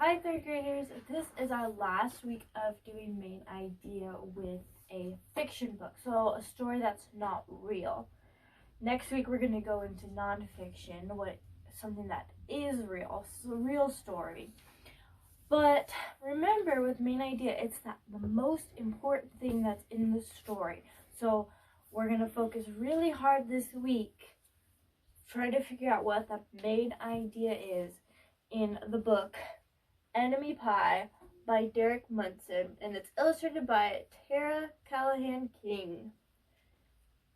Hi, third graders. This is our last week of doing main idea with a fiction book, so a story that's not real. Next week, we're going to go into nonfiction, something that is real, so a real story. But remember, with main idea, it's the most important thing that's in the story. So we're going to focus really hard this week, trying to figure out what the main idea is in the book Enemy Pie by Derek Munson, and it's illustrated by Tara Callahan King.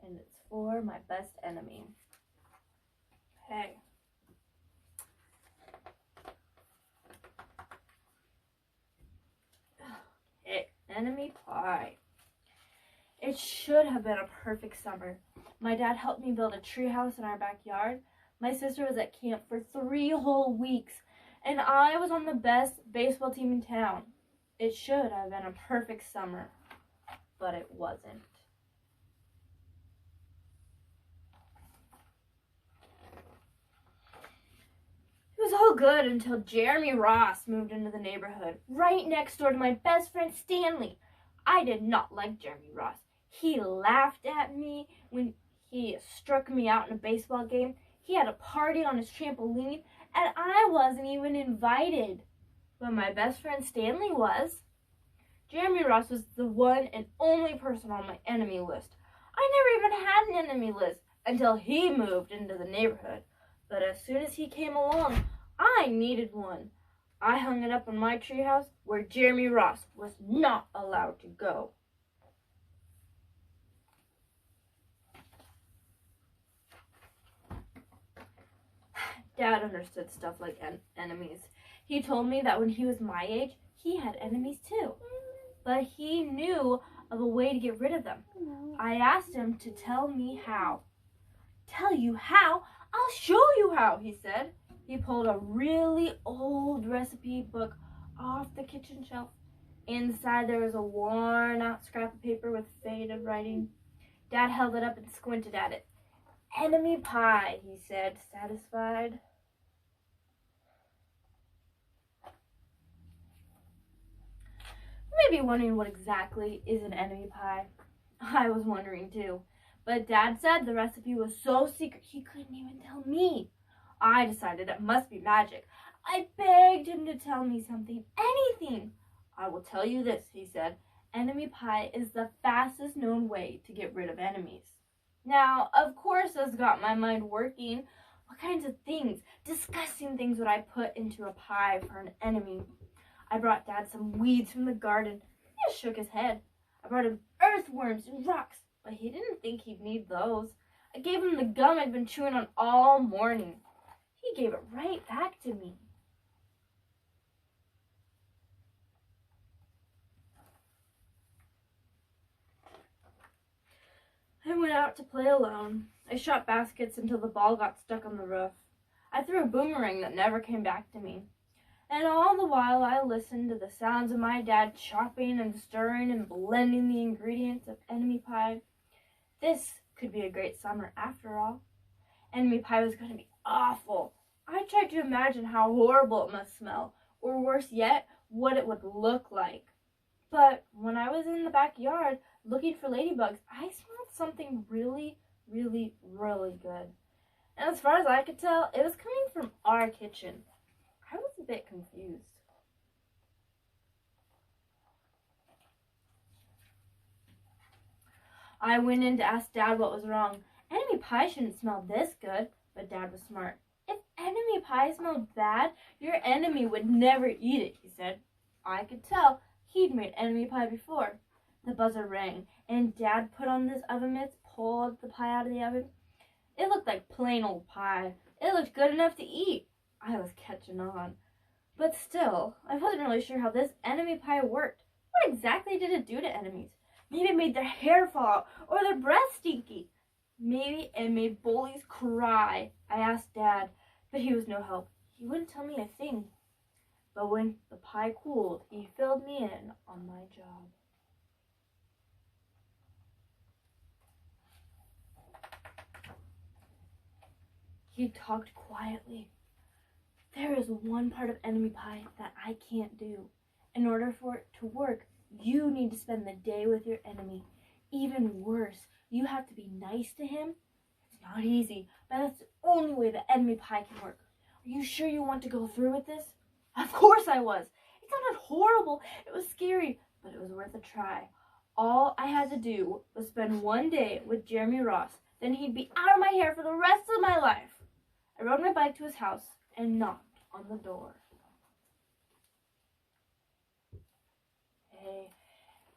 And it's for my best enemy. Okay. Okay, Enemy Pie. It should have been a perfect summer. My dad helped me build a treehouse in our backyard. My sister was at camp for 3 whole weeks, and I was on the best baseball team in town. It should have been a perfect summer, but it wasn't. It was all good until Jeremy Ross moved into the neighborhood, right next door to my best friend Stanley. I did not like Jeremy Ross. He laughed at me when he struck me out in a baseball game. He had a party on his trampoline, and I wasn't even invited. But my best friend Stanley was. Jeremy Ross was the one and only person on my enemy list. I never even had an enemy list until he moved into the neighborhood. But as soon as he came along, I needed one. I hung it up in my treehouse where Jeremy Ross was not allowed to go. Dad understood stuff like enemies. He told me that when he was my age, he had enemies too. But he knew of a way to get rid of them. I asked him to tell me how. Tell you how? I'll show you how, he said. He pulled a really old recipe book off the kitchen shelf. Inside there was a worn out scrap of paper with faded writing. Dad held it up and squinted at it. Enemy pie, he said, satisfied. You may be wondering what exactly is an enemy pie. I was wondering too. But Dad said the recipe was so secret he couldn't even tell me. I decided it must be magic. I begged him to tell me something, anything. I will tell you this, he said. Enemy pie is the fastest known way to get rid of enemies. Now, of course, this got my mind working. What kinds of things, disgusting things, would I put into a pie for an enemy? I brought Dad some weeds from the garden. He just shook his head. I brought him earthworms and rocks, but he didn't think he'd need those. I gave him the gum I'd been chewing on all morning. He gave it right back to me. I went out to play alone. I shot baskets until the ball got stuck on the roof. I threw a boomerang that never came back to me. And all the while I listened to the sounds of my dad chopping and stirring and blending the ingredients of enemy pie. This could be a great summer after all. Enemy pie was going to be awful. I tried to imagine how horrible it must smell, or worse yet, what it would look like. But when I was in the backyard looking for ladybugs, I smelled something really, really, really good. And as far as I could tell, it was coming from our kitchen. I was a bit confused. I went in to ask Dad what was wrong. Enemy pie shouldn't smell this good, but Dad was smart. If enemy pie smelled bad, your enemy would never eat it, he said. I could tell he'd made enemy pie before. The buzzer rang, and Dad put on this oven mitts, pulled the pie out of the oven. It looked like plain old pie. It looked good enough to eat. I was catching on. But still, I wasn't really sure how this enemy pie worked. What exactly did it do to enemies? Maybe it made their hair fall out or their breath stinky. Maybe it made bullies cry. I asked Dad, but he was no help. He wouldn't tell me a thing. But when the pie cooled, he filled me in on my job. He talked quietly. There is one part of enemy pie that I can't do. In order for it to work, you need to spend the day with your enemy. Even worse, you have to be nice to him. It's not easy, but that's the only way the enemy pie can work. Are you sure you want to go through with this? Of course I was. It sounded horrible. It was scary, but it was worth a try. All I had to do was spend one day with Jeremy Ross. Then he'd be out of my hair for the rest of my life. I rode my bike to his house and knocked on the door. Okay,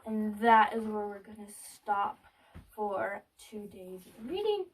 and that is where we're going to stop for today's reading.